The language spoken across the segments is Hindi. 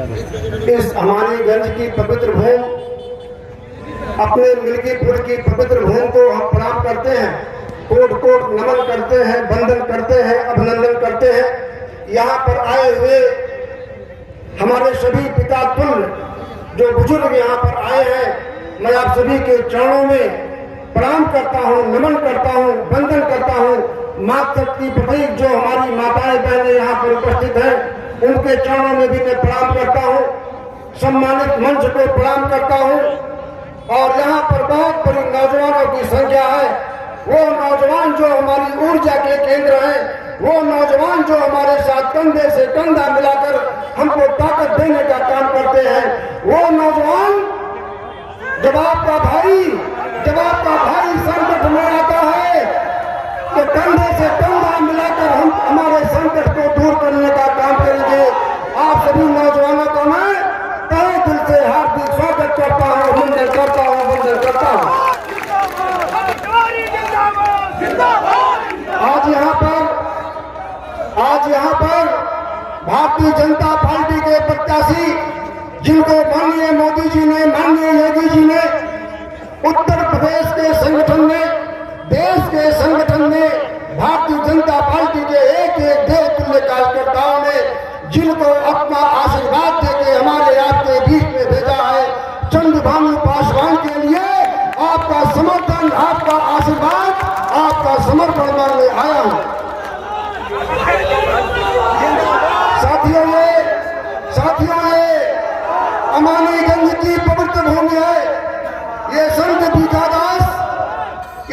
इस हमारीगंज की पवित्र भूमि, अपने मिल्कीपुर की पवित्र भूमि को हम प्रणाम करते हैं, कोट कोट नमन करते हैं, वंदन करते हैं, अभिनंदन करते हैं। यहाँ पर आए हुए हमारे सभी पिता तुल्य जो बुजुर्ग यहाँ पर आए हैं, मैं आप सभी के चरणों में प्रणाम करता हूँ, नमन करता हूँ, वंदन करता हूँ। माँ शक्ति प्रतीक जो हमारी माताएं बहनें यहाँ पर उपस्थित हैं, उनके चरणों में भी मैं प्रणाम करता हूँ, सम्मानित मंच को प्रणाम करता हूँ। और यहाँ पर बहुत बड़ी नौजवानों की संख्या है। वो नौजवान जो हमारी ऊर्जा के केंद्र हैं, वो नौजवान जो हमारे साथ कंधे से कंधा मिलाकर हमको ताकत देने का काम करते हैं, वो नौजवान जब आपका भाई संकट में आता है तो कंधे से कंधा मिलाकर हम हमारे संकट को दूर करने का काम करेंगे। आप सभी नौजवानों को मैं तहे दिल से हार्दिक स्वागत करता हूँ, वंदन करता हूँ, वंदन करता हूँ। आज यहाँ पर भारतीय जनता पार्टी के प्रत्याशी, जिनको माननीय मोदी जी ने, माननीय योगी जी ने उत्तर प्रदेश के संगठन में, देश के संगठन में भारतीय जनता पार्टी के एक एक देवतुल्य कार्यकर्ताओं ने जिनको अपना आशीर्वाद देके हमारे आपके बीच में भेजा है, चंद्रभानु पासवान के लिए आपका समर्थन, आपका आशीर्वाद, आपका समर्पण मांगने आया हूं। साथियों ये अमानीगंज की पवित्र भूमि है। ये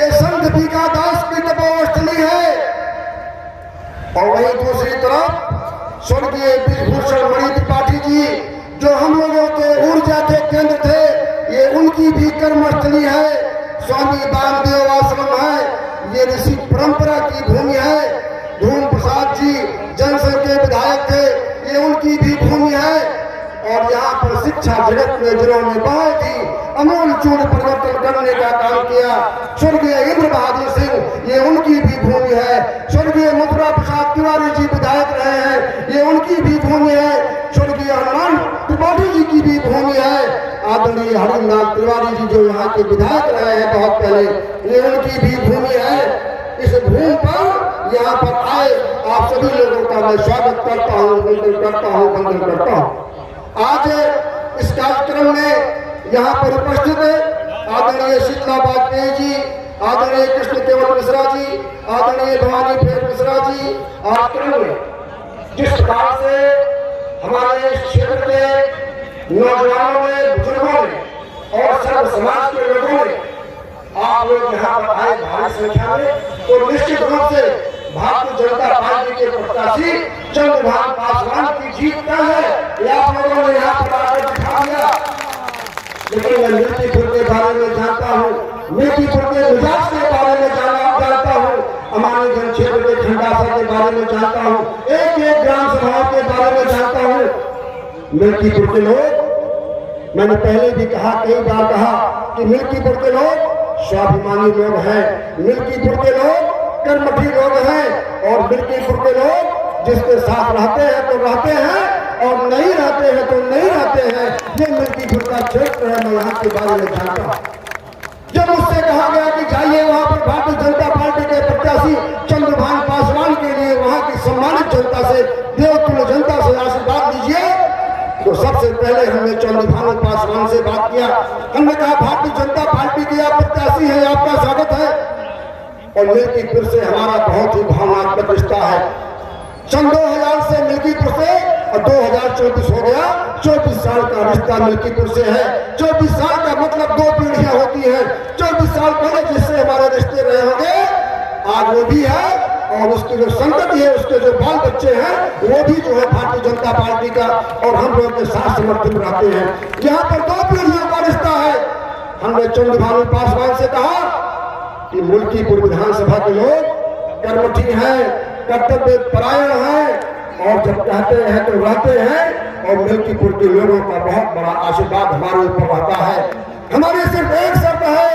संत भीखादास की तपोस्थली है। और वहीं दूसरी तरफ स्वर्गीय विभूषण मणि त्रिपाठी जी जो हम लोगों के ऊर्जा के केंद्र थे, ये उनकी भी कर्मस्थली है। स्वामी वामदेव आश्रम है, ये ऋषि परंपरा की भूमि है। धूम प्रसाद जी जनसंघ के विधायक थे, ये उनकी भी भूमि है। और यहाँ पर शिक्षा जगत में जिन्होंने बहुत ही अमूलचूल परिवर्तन करने का काम किया, स्वर्गीय इंद्र बहादुर सिंह, ये उनकी भी भूमि है। स्वर्गीय मथुरा प्रसाद तिवारी जी विधायक रहे हैं, ये उनकी भी भूमि है। स्वर्गीय हनुमान त्रिपाठी जी की भी भूमि है। आदरणीय हरिलाल तिवारी जी जो यहाँ के विधायक रहे हैं बहुत पहले, ये उनकी भी भूमि है। इस भूमि पर यहाँ पर आए आप सभी लोगों का मैं स्वागत करता हूँ, वंदन करता हूँ, वंदन करता हूँ। आज इस कार्यक्रम में यहाँ पर उपस्थित आदरणीय शीतला वाजपेयी जी, आदरणीय कृष्ण केवल मिश्रा जी, आदरणीय भवानी फेर मिश्रा जी। कार्यक्रम में जिस प्रकार से हमारे क्षेत्र के नौजवानों ने, बुजुर्गों ने और सर्व समाज के लोगों ने आप लोग यहाँ पर आए भारी संख्या में, तो निश्चित रूप से भारतीय जनता पार्टी के प्रत्याशी चंद्रभानु पासवान की जीत तय है। ये आप लोगों ने यहाँ पर आकर दिखा दिया। लेकिन मैं मिल्कीपुर के बारे में जानता हूँ, मिल्कीपुर के मिजाज के बारे में जानता हूँ, अमानीगंज क्षेत्र के खंडासा के बारे में जानता हूँ, एक एक ग्राम सभाओं के बारे में जानता हूँ। मिल्कीपुर के लोग, मैंने पहले भी कहा, कई बार कहा कि मिल्कीपुर के लोग स्वाभिमानी लोग हैं, मिल्कीपुर के लोग कर्मठी लोग हैं, और मिल्कीपुर के लोग जिसके साथ रहते हैं तो रहते हैं और नहीं रहते हैं तो नहीं रहते हैं। ये मिल्कीपुर का क्षेत्र है, मैं यहाँ के बारे में जानता हूँ। जब उससे कहा गया कि जाइए वहाँ पर भारतीय जनता पार्टी के प्रत्याशी चंद्रभानु पासवान के लिए वहाँ की सम्मानित जनता से, देवतुल्य जनता से आशीर्वाद लीजिए, तो सबसे पहले हमने चंद्रभानु पासवान से बात किया। हमने कहा भारतीय जनता पार्टी के आप प्रत्याशी हैं, आपका स्वागत है। और मिल्कीपुर से हमारा बहुत ही भावनात्मक रिश्ता है। सन 2000 से मिल्कीपुर से और 2024 हो गया, 24 साल का रिश्ता मिल्कीपुर से है। 24 साल का मतलब 2 पीढ़ियां होती हैं। 24 साल पहले जिससे हमारे रिश्ते रहे होंगे, आज वो भी है, और उसके जो संतति है, उसके जो बाल बच्चे हैं, वो भी जो है भारतीय जनता पार्टी का और हम लोग के साथ समर्थन रहते हैं। यहाँ पर 2 पीढ़ियों का रिश्ता है। हमने चंद्रभानु पासवान से कहा कि मिल्कीपुर विधानसभा के लोग कर्मठी हैं, कर्तव्य परायण हैं, और जब कहते हैं तो रहते हैं। और मिल्कीपुर के लोगों का बहुत बड़ा आशीर्वाद हमारे ऊपर रहता है। हमारी सिर्फ एक शर्त है,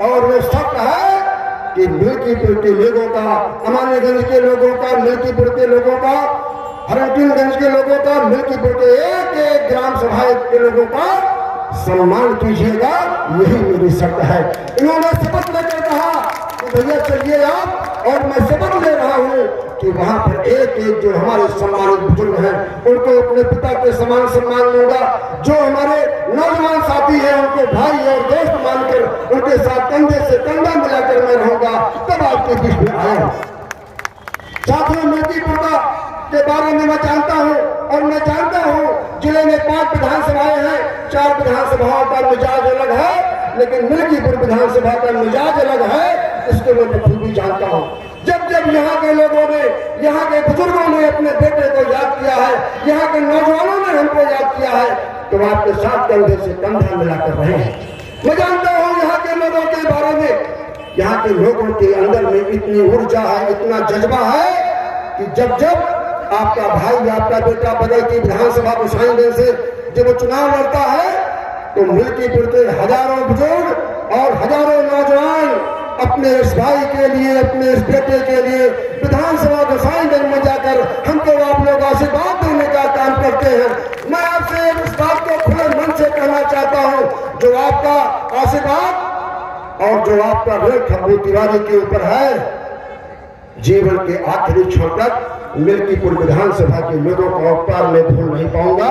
और वो शर्त है कि मिल्कीपुर के लोगों का, अमानीगंज के लोगों का, मिल्कीपुर के लोगों का, हरकिनगंज के लोगों का, मिल्कीपुर के एक एक सभाएं के लोगों का सम्मान कीजिएगा, यही मेरी शर्त है। इन्होंने शपथ लेकर कहा कि भैया चलिए आप, और मैं शपथ ले रहा हूँ कि वहां पर एक एक जो हमारे सम्मानित बुजुर्ग हैं उनको अपने पिता के समान सम्मान दूंगा। जो हमारे नौजवान साथी हैं उनको भाई और दोस्त मानकर उनके साथ कंधे से कंधा मिलाकर मैं रहूंगा। तब आपके बीच में आया हूं। साथियों, मिल्कीपुर के बारे में मैं जानता हूं, और मैं जानता हूं जिले में 5 विधानसभाएं हैं, 4 विधानसभाओं का मिजाज अलग है, लेकिन मिल्कीपुर विधानसभा का मिजाज अलग है, इसको मैं बखूबी जानता हूं। जब जब यहाँ के लोगों ने, यहाँ के बुजुर्गों ने अपने बेटे को याद किया है, यहाँ के नौजवानों ने हमको याद किया है, तो आपके साथ कंधे से कंधा मिलाकर रहे हैं। मैं जानता हूँ यहाँ के लोगों के बारे में, यहाँ के लोगों के अंदर में इतनी ऊर्जा है, इतना जज्बा है कि जब जब आपका भाई, आपका बेटा बगल की विधानसभा गोसाईगंज से जब वो चुनाव लड़ता है, तो मिल्कीपुर के हजारों बुजुर्ग और हजारों नौजवान अपने इस भाई के लिए, अपने इस बेटे के लिए विधानसभा गोसाईगंज में जाकर हमको आप लोग आशीर्वाद देने का काम करते हैं। मैं आपसे इस बात को खुले मन से कहना चाहता हूँ, जो आपका आशीर्वाद और जो आपका ऋण खब्बू तिवारी के ऊपर है, जीवन के आखिरी क्षण तक मिल्कीपुर विधानसभा के लोगों का उपकार में भूल नहीं पाऊंगा।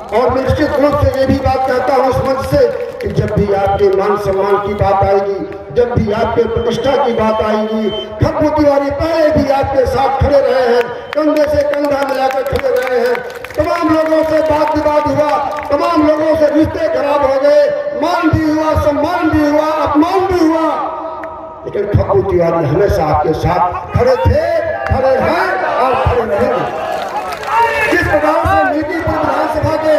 और मैं निश्चित रूप से ये भी बात कहता हूँ इस मंच से कि जब भी आपके मान सम्मान की बात आएगी, जब भी आपके प्रतिष्ठा की बात आएगी, खब्बू तिवारी पहले भी आपके साथ खड़े रहे हैं, कंधे से कंधा मिलाकर खड़े रहे हैं। तमाम लोगों से बात विवाद हुआ, तमाम लोगों से रिश्ते खराब हो गए, मान भी हुआ, सम्मान भी हुआ, अपमान भी हुआ, लेकिन खब्बू तिवारी हमेशा आपके साथ खड़े थे, खड़े हैं और खड़े रहेंगे। जिस प्रकार से मिल्कीपुर विधानसभा के,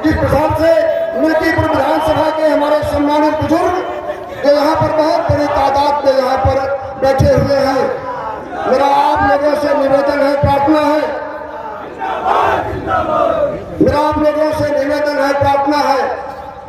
जिस प्रकार से मिल्कीपुर विधानसभा के हमारे सम्मानित बुजुर्ग जो यहाँ पर बहुत बड़ी तादाद में यहाँ पर बैठे हुए हैं, मेरा आप लोगों से निवेदन है, प्रार्थना है, मेरा आप लोगों से निवेदन है, प्रार्थना है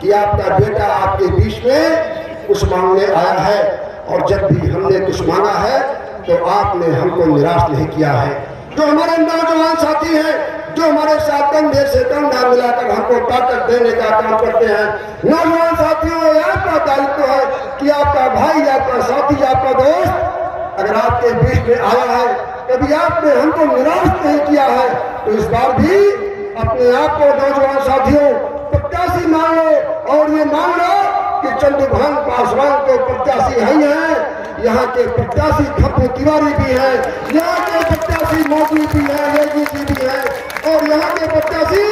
कि आपका बेटा आपके बीच में कुछ मांगने आया है, और जब भी हमने कुछ मांगा है तो आपने हमको निराश नहीं किया है। जो हमारे नौजवान साथी हैं, जो हमारे साथ कंधे से कंधा मिलाकर हमको ताकत देने का काम करते हैं, नौजवान साथियों, आपका दायित्व है कि आपका भाई, आपका साथी, आपका दोस्त अगर आपके बीच में आया है, कभी आपने हमको निराश नहीं किया है, तो इस बार भी अपने आप को नौजवान साथियों प्रत्याशी मान लो, और ये मान लो कि चंद्रभान पासवान तो प्रत्याशी ही हैं, यहाँ के प्रत्याशी खब्बू तिवारी भी हैं, यहाँ के प्रत्याशी मोदी भी हैं, योगी जी भी हैं, और यहाँ के प्रत्याशी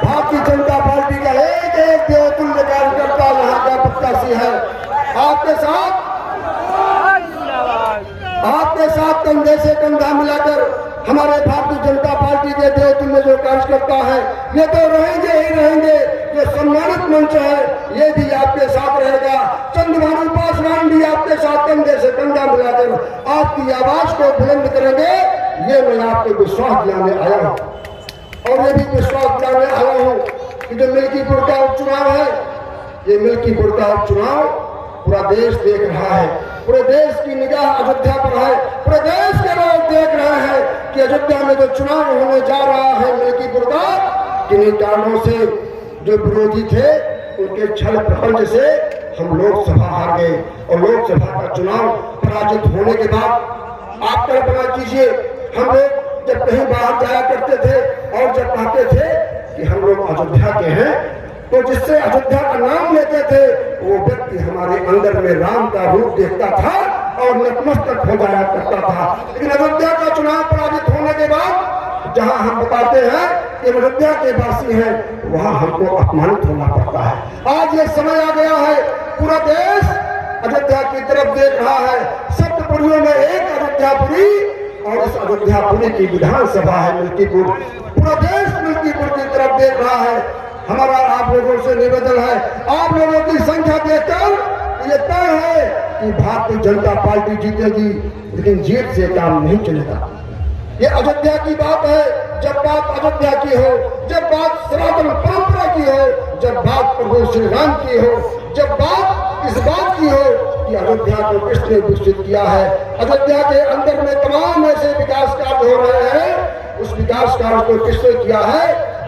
भारतीय जनता पार्टी का एक एक देवतुल्य कार्यकर्ता यहाँ का प्रत्याशी है। आपके साथ कंधे से कंधा मिलाकर हमारे भारतीय जनता पार्टी के देवतुल्य जो कार्यकर्ता है, ये तो रहेंगे ही रहेंगे। जो सम्मानित मंच है, ये भी आपके साथ रहेगा। चंद्रभानु पासवान भी आपके साथ कंधे से कंधा मिलाकर आपकी आवाज को बुलंद करेंगे। ये मैं आपको विश्वास दिलाने आया हूँ, और ये भी विश्वास दिलाने आया हूँ कि जो मिल्कीपुर का उपचुनाव है, ये मिल्कीपुर का उपचुनाव पूरा देश देख रहा है, पूरे देश की निगाह अयोध्या पर है, पूरे देश के लोग देख रहे हैं कि अयोध्या में जो चुनाव होने जा रहा है मिल्कीपुर का, किन्हीं कारणों से जो विरोधी थे उनके छल प्रपंच से हम लोकसभा हार गए, और लोकसभा का चुनाव पराजित होने के बाद आप कल्पना कीजिए, हम लोग जब कहीं बाहर जाया करते थे और जब कहते थे कि हम लोग अयोध्या के हैं, तो जिससे अयोध्या का नाम लेते थे वो व्यक्ति हमारे अंदर में राम का रूप देखता था और नतमस्तक हो जाया करता था। लेकिन अयोध्या का चुनाव पराजित होने के बाद जहां हम बताते हैं कि अयोध्या के वासी हैं, वहां हमको अपमानित होना पड़ता है। आज ये समय आ गया है, पूरा देश अयोध्या की तरफ देख रहा है। सप्तपुरियों में एक अयोध्यापुरी, और इस अयोध्यापुरी की विधानसभा है मिल्कीपुर। पूरा देश मिल्कीपुर की तरफ देख रहा है। हमारा आप लोगों से निवेदन है, आप लोगों की संख्या देखकर ये तय है कि भारतीय जनता पार्टी जीतेगी, लेकिन जीत से काम नहीं चलेगा। ये अयोध्या की बात है। जब बात अयोध्या की हो, जब बात सनातन परंपरा की हो, जब बात प्रभु श्री राम की हो, जब बात इस बात की हो कि अयोध्या को किसने विकसित किया है, अयोध्या के अंदर में तमाम ऐसे विकास कार्य हो रहे हैं, उस विकास कार्य को किसने किया है,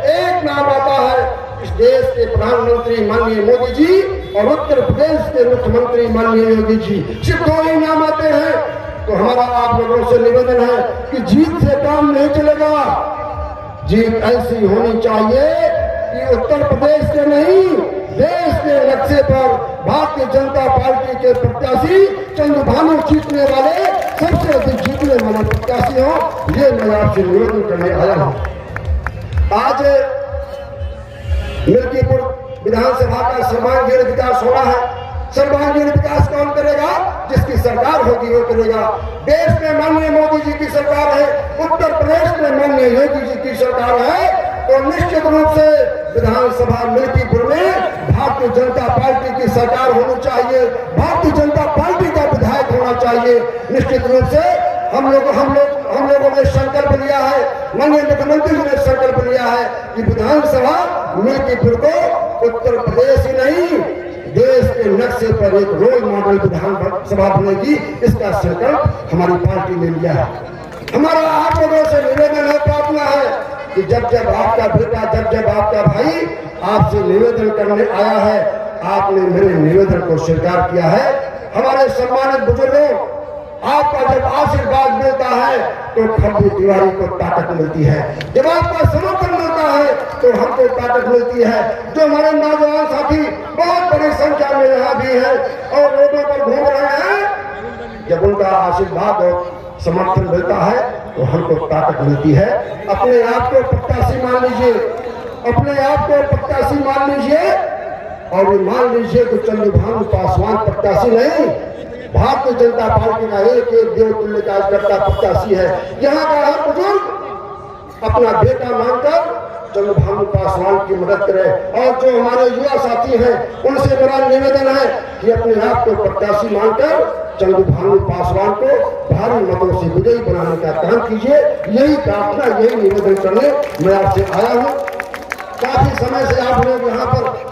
एक नाम आता है देश के प्रधानमंत्री माननीय मोदी जी और उत्तर प्रदेश के मुख्यमंत्री माननीय योगी जी, सिर्फ दो ही नाम आते हैं। तो हमारा आप लोगों से निवेदन है कि जीत से काम नहीं चलेगा। जीत ऐसी होनी चाहिए कि उत्तर प्रदेश के नहीं, देश के नक्शे पर भारतीय जनता पार्टी के प्रत्याशी चंद्रभानु जीतने वाले, सबसे अधिक जीतने वाले प्रत्याशी हो। ये मैं आपसे निवेदन करने आया हूं। आज मिल्कीपुर विधानसभा का सर्वांगीण विकास होना है। सर्वांगीण विकास कौन करेगा? जिसकी सरकार होगी वो करेगा। देश में माननीय मोदी जी की सरकार है, उत्तर प्रदेश में माननीय योगी जी की सरकार है, तो निश्चित रूप से विधानसभा मिल्कीपुर में भारतीय जनता पार्टी की सरकार होनी चाहिए, भारतीय जनता पार्टी का विधायक होना चाहिए। निश्चित रूप से हम लोगों ने संकल्प लिया है, माननीय मुख्यमंत्री जी ने संकल्प लिया है कि विधानसभा मिल्कीपुर को उत्तर प्रदेश ही नहीं, देश के नक्शे पर एक रोल मॉडल विधानसभा बनेगी। इसका संकल्प हमारी पार्टी ने लिया है। हमारा आप लोगों से निवेदन है, प्रार्थना है कि जब जब आपका बेटा, जब जब आपका भाई आपसे निवेदन करने आया है, आपने मेरे निवेदन को स्वीकार किया है। हमारे सम्मानित बुजुर्गों, आपका जब आशीर्वाद मिलता है तो खम्बू तिवारी को ताकत मिलती है, जब आपका समर्थन मिलता है तो हमको ताकत मिलती है। जो हमारे नौजवान साथी बहुत बड़ी संख्या में यहाँ भी है और रोडों पर घूम रहे हैं, जब उनका आशीर्वाद और समर्थन मिलता है तो हमको ताकत मिलती है। अपने आप को प्रत्याशी मान लीजिए, अपने आप को प्रत्याशी मान लीजिए और ये मान लीजिए कि चंद्रभानु पासवान प्रत्याशी नहीं, भारतीय जनता पार्टी का एक एक देवतुल्य कार्यकर्ता प्रत्याशी है। यहाँ का हर बुजुर्ग अपना बेटा मानकर चंद्रभानु पासवान की मदद करे। और जो हमारे युवा साथी हैं उनसे मेरा निवेदन है कि अपने आप को प्रत्याशी मानकर चंद्रभानु पासवान को भारी मतों से विजयी बनाने का काम कीजिए। यही प्रार्थना, यही निवेदन करने मैं आपसे आया हूँ। काफी समय से आप लोग यहाँ पर